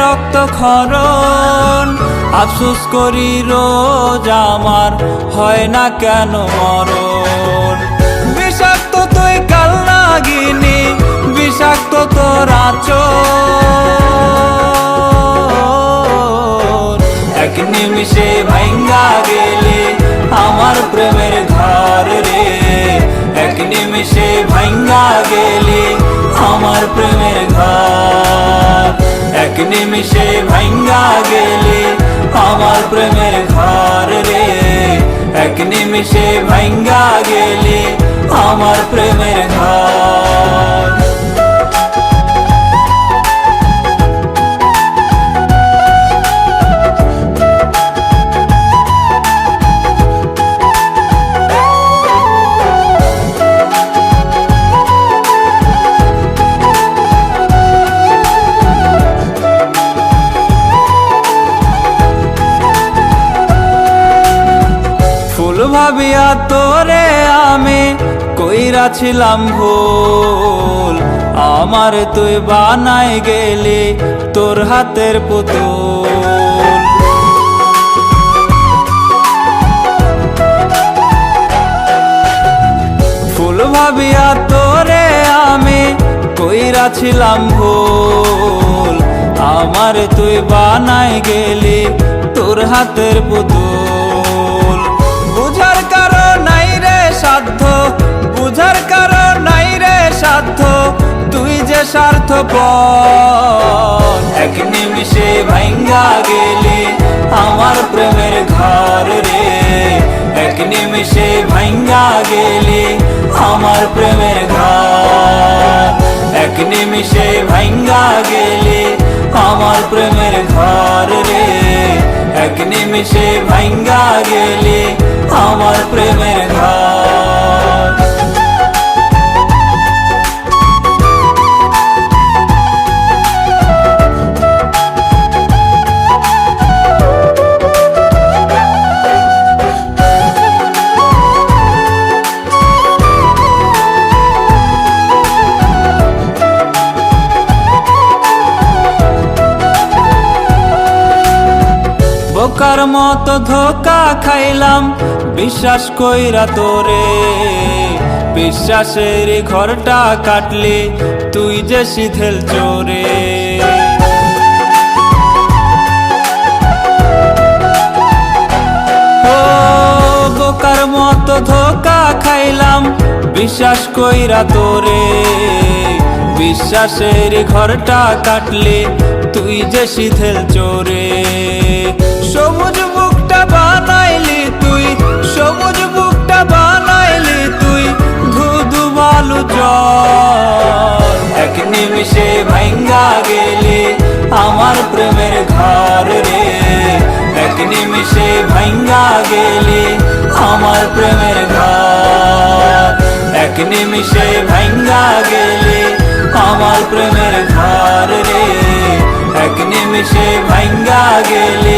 রক্তক্ষরণ। আফসোস করি রোজ আমার হয় না কেন মরণ। বিষাক্ত তুই কালনাগিনী, বিষাক্ত তোর আচর। এক নিমিষে ভাঙ্গা গেলে আমার প্রেমের ঘর রে, এক নিমিষে ভাঙ্গা গেলে আমার প্রেমের ঘর। এক নিমিষে ভাঙ্গা গেলে আমার প্রেমের ঘর রে, এক নিমিষে ভাঙ্গা গেলে আমার প্রেমের ঘর। ফুল ভাবিয়া তোরে আমি কইরাছিলাম ভুল, আমার তুই বানাই গেলি তোর হাতের পুতুল। ফুল ভাবিয়া তোরে আমি কইরাছিলাম ভুল, আমার তুই বানাই গেলি তোর হাতের পুতুল। বুঝার কারণ নাই রে সাধ্য, বুঝার কারণ নাই রে সাধ্য, তুই যে স্বার্থপর। এক নিমিষে ভাঙ্গা গেলি আমার প্রেমের ঘর রে, এক নিমিষে ভাঙ্গা গেলি আমার প্রেমের ঘর। এক নিমিষে ভাঙ্গা গেলি আমার প্রেমের ঘর রে, এক নিমিষে ভাঙ্গা গেলি আমার প্রেমের ঘর। বোকার মতো ধোকা খাইলাম বিশ্বাস কইরা তোরে, বিশ্বাসের ঘরটা কাটলি তুই যে শিথিল চোরে। ও বোকার মতো ধোকা খাইলাম বিশ্বাস কইরা তোরে, বিশ্বাসের ঘরটা কাটলি তুই যে শিথিল চোরে। সবুজ বুকটা বানাইলি তুই, সবুজ বুকটা বানাইলি তুই ধুধু বালু জল। এক নিমিষে ভাঙ্গা গেলি আমার প্রেমের ঘর রে, এক নিমিষে ভাঙ্গা গেলি আমার প্রেমের ঘর। এক নিমিষে ভাঙ্গা গেলি আমার প্রেমের ঘর রে, এক নিমিষে ভাঙ্গা গেলি